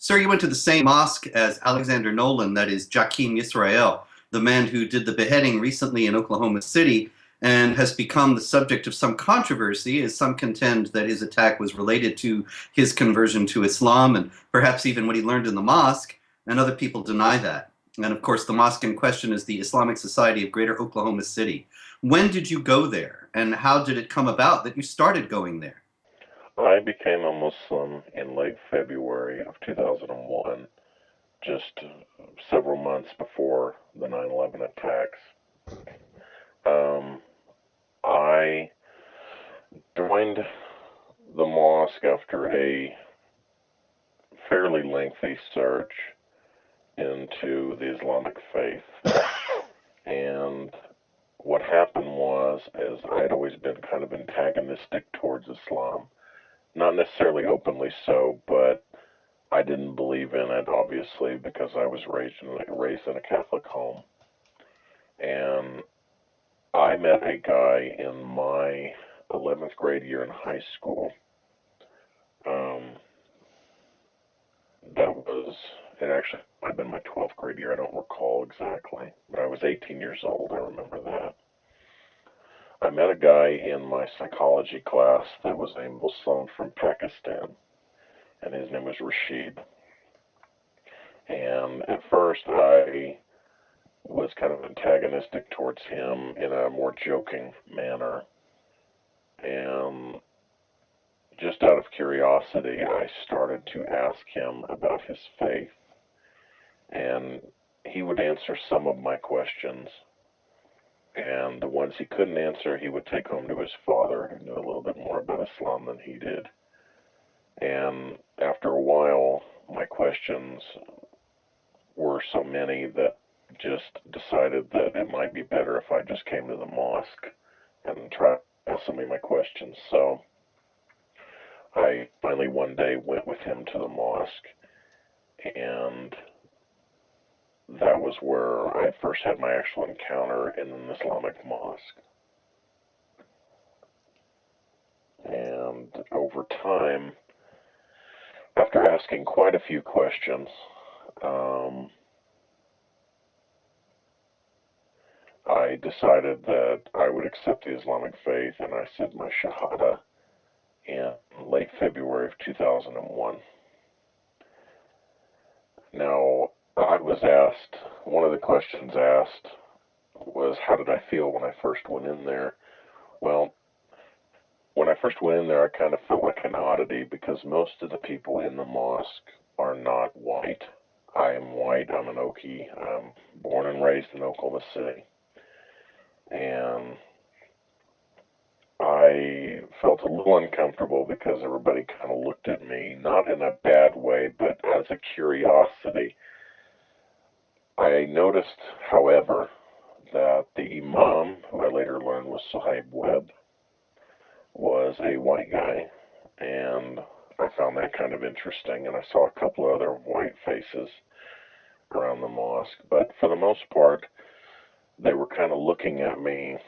Sir, you went to the same mosque as Alexander Nolen, that is Jah'Keem Yisrael, the man who did the beheading recently in Oklahoma City and has become the subject of some controversy, as some contend that his attack was related to his conversion to Islam and perhaps even what he learned in the mosque, and other people deny that. And of course, the mosque in question is the Islamic Society of Greater Oklahoma City. When did you go there, and how did it come about that you started going there? I became a Muslim in late February of 2001, just several months before the 9/11 attacks. Um, I joined the mosque after a fairly lengthy search into the Islamic faith. And what happened was, as I had always been kind of antagonistic towards Islam, not necessarily openly so, but I didn't believe in it, obviously, because I was raised in a Catholic home. And I met a guy in my 11th grade year in high school. It actually might have been my 12th grade year, I don't recall exactly, but I was 18 years old, I remember that. I met a guy in my psychology class that was a Muslim from Pakistan, and his name was Rashid. And at first I was kind of antagonistic towards him in a more joking manner. And just out of curiosity, I started to ask him about his faith. And he would answer some of my questions. And the ones he couldn't answer, he would take home to his father, who knew a little bit more about Islam than he did. And after a while, my questions were so many that just decided that it might be better if I just came to the mosque and tried to ask some of my questions. So I finally one day went with him to the mosque, and that was where I first had my actual encounter in an Islamic mosque. And over time, after asking quite a few questions, I decided that I would accept the Islamic faith, and I said my Shahada in late February of 2001. Now, I was asked, one of the questions asked was, how did I feel when I first went in there? Well, when I first went in there, I kind of felt like an oddity because most of the people in the mosque are not white. I am white. I'm an Okie. I'm born and raised in Oklahoma City. And I felt a little uncomfortable because everybody kind of looked at me, not in a bad way, but as a curiosity. I noticed, however, that the imam, who I later learned was Sahib Webb, was a white guy, and I found that kind of interesting, and I saw a couple of other white faces around the mosque, but for the most part, they were kind of looking at me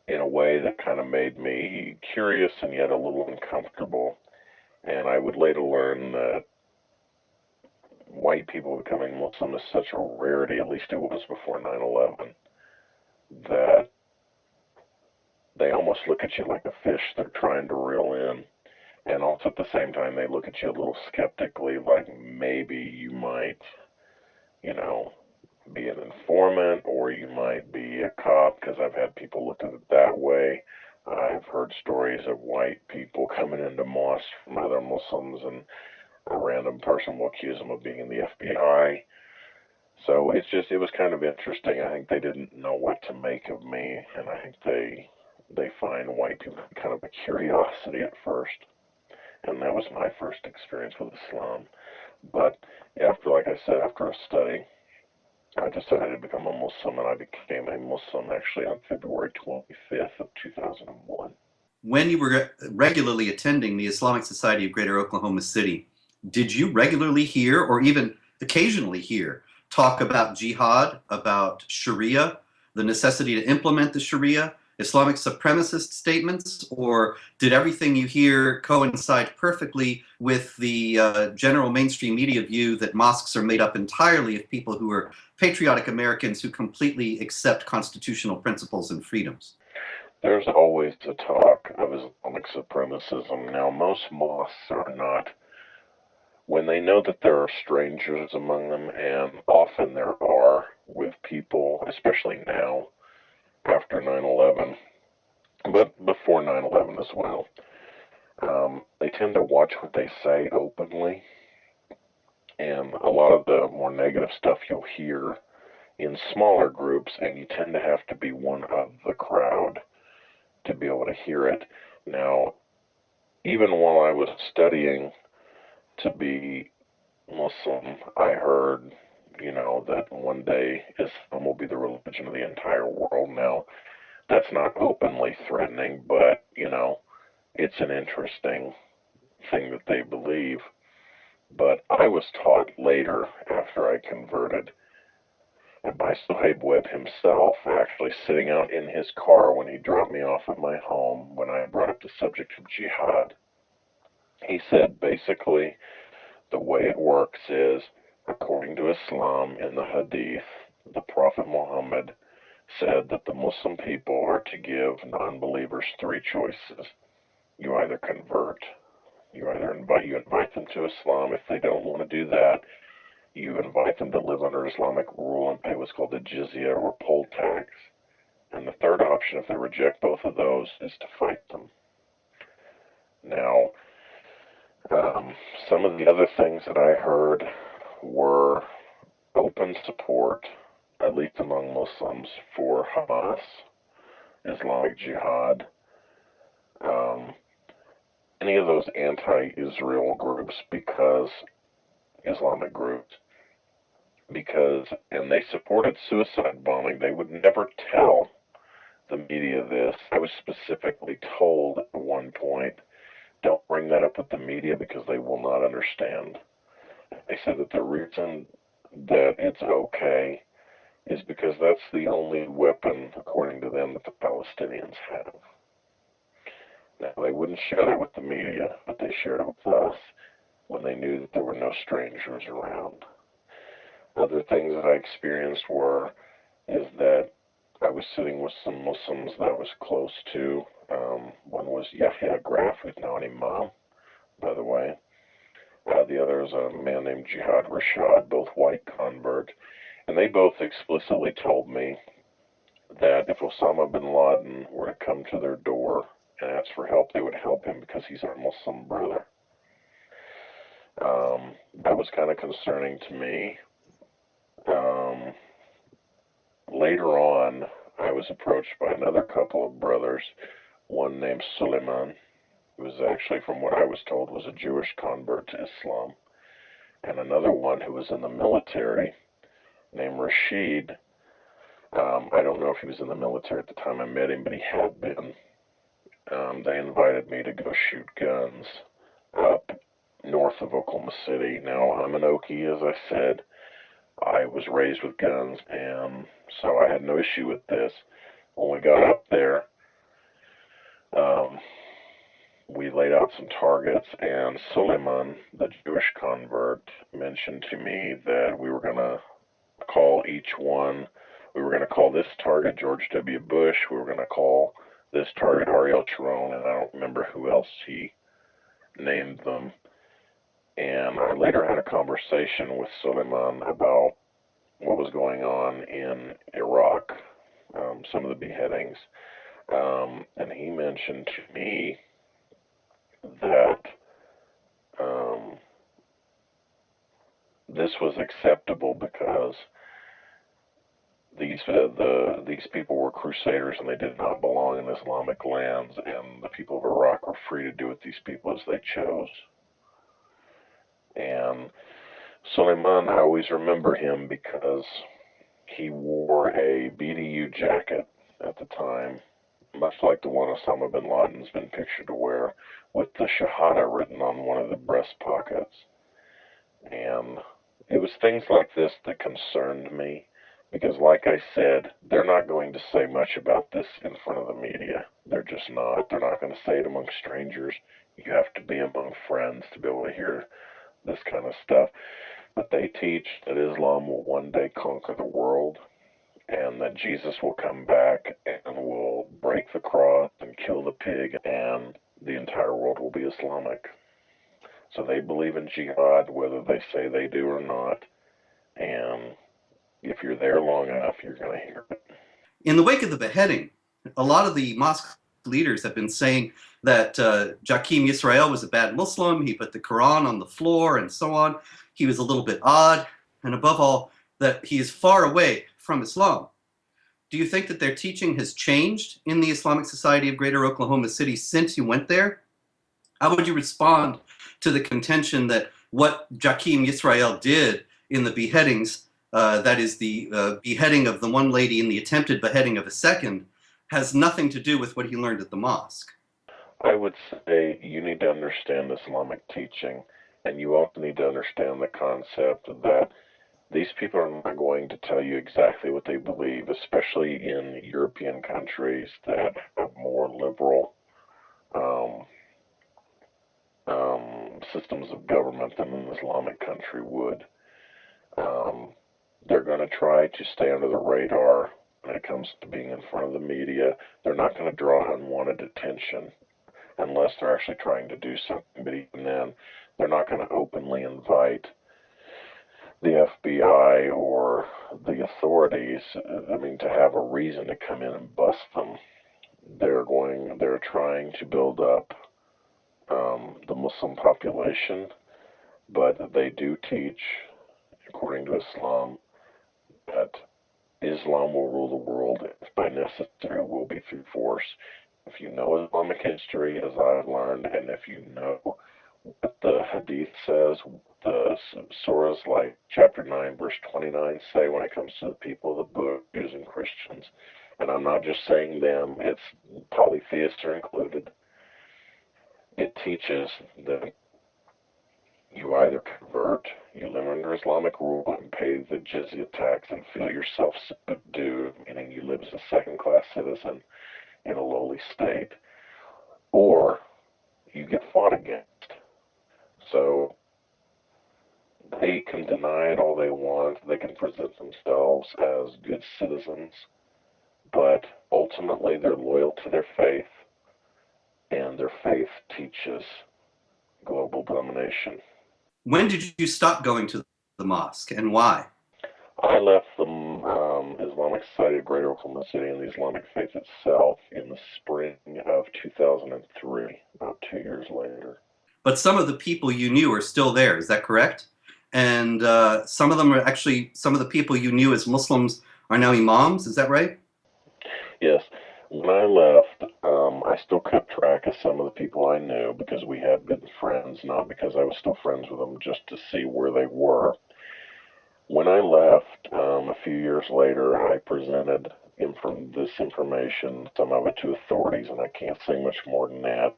in a way that kind of made me curious and yet a little uncomfortable, and I would later learn that white people becoming Muslim is such a rarity, at least it was before 9/11, that they almost look at you like a fish they're trying to reel in. And also at the same time, they look at you a little skeptically, like maybe you might, be an informant or you might be a cop, because I've had people look at it that way. I've heard stories of white people coming into mosques from other Muslims, and a random person will accuse them of being in the FBI. So it was kind of interesting. I think they didn't know what to make of me, and I think they find white people kind of a curiosity at first. And that was my first experience with Islam. But like I said, after a study, I decided to become a Muslim, and I became a Muslim actually on February 25th of 2001. When you were regularly attending the Islamic Society of Greater Oklahoma City, did you regularly hear, or even occasionally hear, talk about jihad, about Sharia, the necessity to implement the Sharia, Islamic supremacist statements, or did everything you hear coincide perfectly with the general mainstream media view that mosques are made up entirely of people who are patriotic Americans who completely accept constitutional principles and freedoms? There's always the talk of Islamic supremacism. Now, most mosques are not, when they know that there are strangers among them, and often there are with people, especially now, after 9/11, but before 9/11 as well, they tend to watch what they say openly, and a lot of the more negative stuff you'll hear in smaller groups, and you tend to have to be one of the crowd to be able to hear it. Now, even while I was studying to be Muslim, I heard, that one day Islam will be the religion of the entire world. Now, that's not openly threatening, but, it's an interesting thing that they believe. But I was taught later, after I converted, and by Sohaib Webb himself, actually sitting out in his car when he dropped me off at my home, when I brought up the subject of jihad, he said basically the way it works is, according to Islam in the Hadith, the Prophet Muhammad said that the Muslim people are to give non-believers three choices. You either convert, you invite them to Islam. If they don't want to do that, you invite them to live under Islamic rule and pay what's called the jizya or poll tax. And the third option, if they reject both of those, is to fight them. Now, some of the other things that I heard were open support, at least among Muslims, for Hamas, Islamic Jihad, any of those anti-Israel groups, Islamic groups, and they supported suicide bombing. They would never tell the media this. I was specifically told at one point, don't bring that up with the media because they will not understand. They said that the reason that it's okay is because that's the only weapon, according to them, that the Palestinians have. Now, they wouldn't share that with the media, but they shared it with us when they knew that there were no strangers around. Other things that I experienced is that I was sitting with some Muslims that I was close to. One was Yahya Graf, who's now an imam, by the way. The other is a man named Jihad Rashad, both white converts. And they both explicitly told me that if Osama bin Laden were to come to their door and ask for help, they would help him because he's our Muslim brother. That was kind of concerning to me. Later on, I was approached by another couple of brothers, one named Suleiman, who was actually, from what I was told, was a Jewish convert to Islam, and another one who was in the military named Rashid. I don't know if he was in the military at the time I met him, but he had been. They invited me to go shoot guns up north of Oklahoma City. Now, I'm an Okie, as I said. I was raised with guns, and so I had no issue with this. When we got up there, we laid out some targets, and Suleiman, the Jewish convert, mentioned to me that we were going to call this target George W. Bush, we were going to call this target Ariel Sharon, and I don't remember who else he named them. And I later had a conversation with Suleiman about what was going on in Iraq, some of the beheadings. And he mentioned to me that this was acceptable because these people were crusaders and they did not belong in Islamic lands, and the people of Iraq were free to do with these people as they chose. And Suleiman, I always remember him because he wore a BDU jacket at the time, much like the one Osama bin Laden's been pictured to wear, with the Shahada written on one of the breast pockets. And it was things like this that concerned me, Because, like I said, they're not going to say much about this in front of the media. They're just not. They're not going to say it among strangers. You have to be among friends to be able to hear this kind of stuff. But they teach that Islam will one day conquer the world, and that Jesus will come back and will break the cross and kill the pig, and the entire world will be Islamic. So they believe in jihad, whether they say they do or not. And if you're there long enough, you're going to hear it. In the wake of the beheading, a lot of the mosque leaders have been saying that Jah'Keem Yisrael was a bad Muslim. He put the Quran on the floor and so on. He was a little bit odd. And above all, that he is far away from Islam. Do you think that their teaching has changed in the Islamic Society of Greater Oklahoma City since you went there? How would you respond to the contention that what Jah'Keem Yisrael did in the beheadings, that is the beheading of the one lady and the attempted beheading of a second, has nothing to do with what he learned at the mosque? I would say you need to understand Islamic teaching, and you also need to understand the concept that these people are not going to tell you exactly what they believe, especially in European countries that have more liberal um, systems of government than an Islamic country would. Um, they're going to try to stay under the radar when it comes to being in front of the media. They're not going to draw unwanted attention unless they're actually trying to do something. But even then, they're not going to openly invite the FBI or the authorities, to have a reason to come in and bust them. They're trying to build up the Muslim population, but they do teach, according to Islam, that Islam will rule the world, if by necessary, it will be through force. If you know Islamic history, as I've learned, and if you know what the Hadith says, the surahs like chapter 9, verse 29 say when it comes to the people of the book, Jews and Christians, and I'm not just saying them, it's polytheists are included, it teaches that you either convert, you live under Islamic rule and pay the jizya tax and feel yourself subdued, meaning you live as a second-class citizen in a lowly state, or you get fought against. So they can deny it all they want, they can present themselves as good citizens, but ultimately they're loyal to their faith, and their faith teaches global domination. When did you stop going to the mosque and why? I left the Islamic Society of Greater Oklahoma City and the Islamic faith itself in the spring of 2003, about 2 years later. But some of the people you knew are still there, is that correct? And some of them are actually, some of the people you knew as Muslims are now imams, is that right? Yes. When I left, I still kept track of some of the people I knew because we had been friends, not because I was still friends with them, just to see where they were. When I left, a few years later, I presented this information, some of it to authorities, and I can't say much more than that.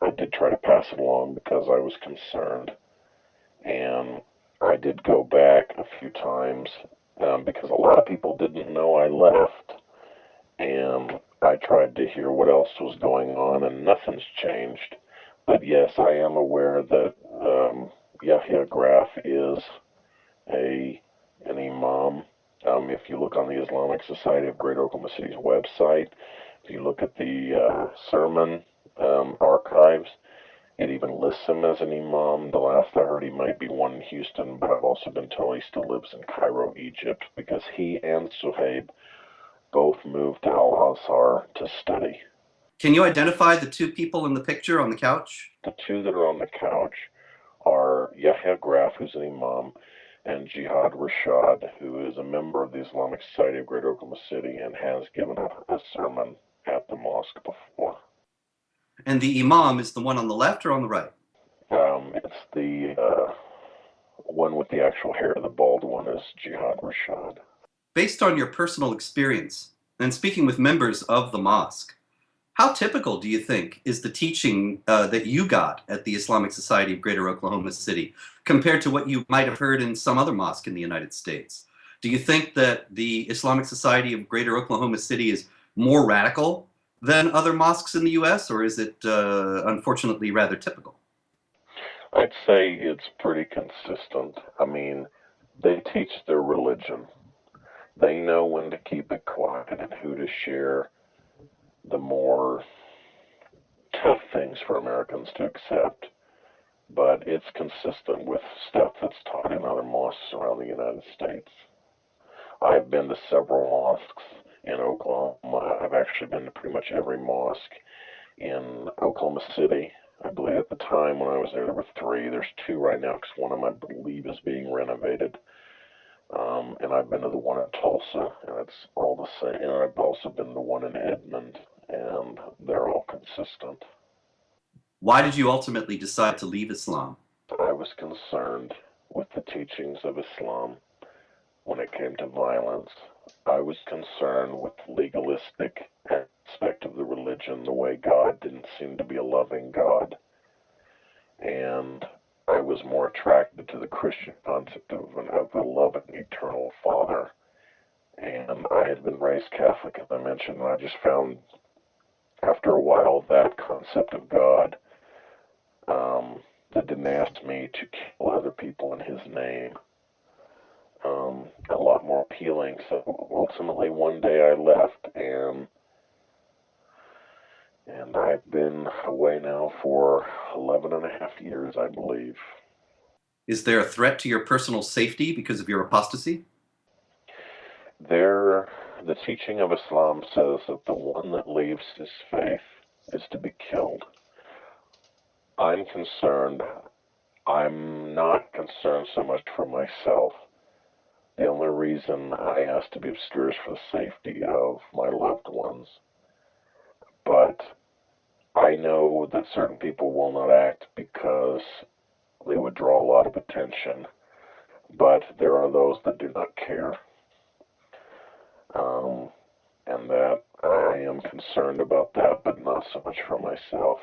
I did try to pass it along because I was concerned, and I did go back a few times because a lot of people didn't know I left, and I tried to hear what else was going on, and nothing's changed. But yes, I am aware that Yahya Graf is an imam. If you look on the Islamic Society of Greater Oklahoma City's website, if you look at the sermon archives, it even lists him as an imam. The last I heard, he might be one in Houston, but I've also been told he still lives in Cairo, Egypt, because he and Suhaib both moved to Al-Azhar to study. Can you identify the two people in the picture on the couch? The two that are on the couch are Yahya Graf, who's an imam, and Jihad Rashad, who is a member of the Islamic Society of Greater Oklahoma City and has given a sermon at the mosque before. And the imam is the one on the left or on the right? It's the one with the actual hair. The bald one is Jihad Rashad. Based on your personal experience and speaking with members of the mosque, how typical do you think is the teaching that you got at the Islamic Society of Greater Oklahoma City compared to what you might have heard in some other mosque in the United States? Do you think that the Islamic Society of Greater Oklahoma City is more radical than other mosques in the U.S., or is it unfortunately rather typical? I'd say it's pretty consistent. I mean, they teach their religion. They know when to keep it quiet and who to share the more tough things for Americans to accept. But it's consistent with stuff that's taught in other mosques around the United States. I've been to several mosques in Oklahoma. I've actually been to pretty much every mosque in Oklahoma City. I believe at the time when I was there, there were three. There's two right now because one of them, I believe, is being renovated. And I've been to the one in Tulsa, and it's all the same. And I've also been to the one in Edmond, and they're all consistent. Why did you ultimately decide to leave Islam? I was concerned with the teachings of Islam when it came to violence. I was concerned with the legalistic aspect of the religion, the way God didn't seem to be a loving God. And I was more attracted to the Christian concept of a loving eternal Father. And I had been raised Catholic, as I mentioned, and I just found after a while that concept of God that didn't ask me to kill other people in His name a lot more appealing. So ultimately, one day I left, and I've been away now for 11 and a half years, I believe. Is there a threat to your personal safety because of your apostasy? The teaching of Islam says that the one that leaves his faith is to be killed. I'm concerned. I'm not concerned so much for myself. The only reason I ask to be obscure is for the safety of my loved ones. But I know that certain people will not act because they would draw a lot of attention. But there are those that do not care. And that I am concerned about that, but not so much for myself.